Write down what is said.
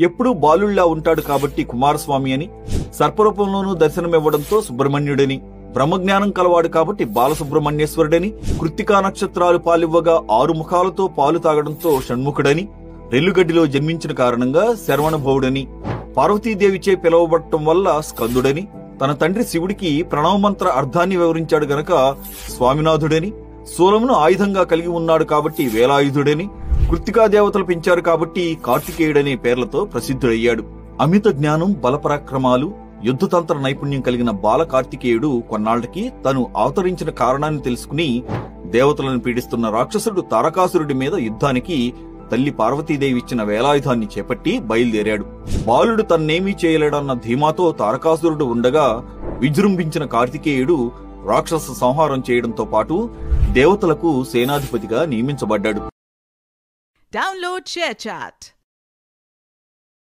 ఎప్పుడూ బాలుళ్లా ఉంటాడు కాబట్టి కుమారస్వామి అని, సర్పరూపంలోనూ దర్శనమివ్వడంతో సుబ్రహ్మణ్యుడని, బ్రహ్మజ్ఞానం కలవాడు కాబట్టి బాలసుబ్రహ్మణ్యేశ్వరుడని, కృత్తికా నక్షత్రాలు పాలివ్వగా 6 ముఖాలతో పాలు తాగడంతో షణ్ముఖుడని, రెల్లుగడ్డిలో జన్మించిన కారణంగా శరవణభవుడని, పార్వతీదేవిచే పిలువబడటం వల్ల స్కందుడని, తన తండ్రి శివుడికి ప్రణవమంత్ర అర్థాన్ని వివరించాడు గనక స్వామినాథుడని, శూలమును ఆయుధంగా కలిగి ఉన్నాడు కాబట్టి వేలాయుధుడని, కృత్తికా దేవతలు పెంచారు కాబట్టి కార్తికేయుడనే పేర్లతో ప్రసిద్ధుడయ్యాడు. అమిత జ్ఞానం, బలపరాక్రమాలు, యుద్ధతంత్ర నైపుణ్యం కలిగిన బాల కార్తికేయుడు కొన్నాళ్లకి తను అవతరించిన కారణాన్ని తెలుసుకుని దేవతలను పీడిస్తున్న రాక్షసుడు తారకాసురుడి మీద యుద్ధానికి తల్లి పార్వతీదేవి ఇచ్చిన వేలాయుధాన్ని చేపట్టి బయలుదేరాడు. బాలుడు తన్నేమీ చేయలేడన్న ధీమాతో తారకాసురుడు ఉండగా విజృంభించిన కార్తికేయుడు రాక్షస సంహారం చేయడంతో పాటు దేవతలకు సేనాధిపతిగా నియమించబడ్డాడు. Download ShareChat.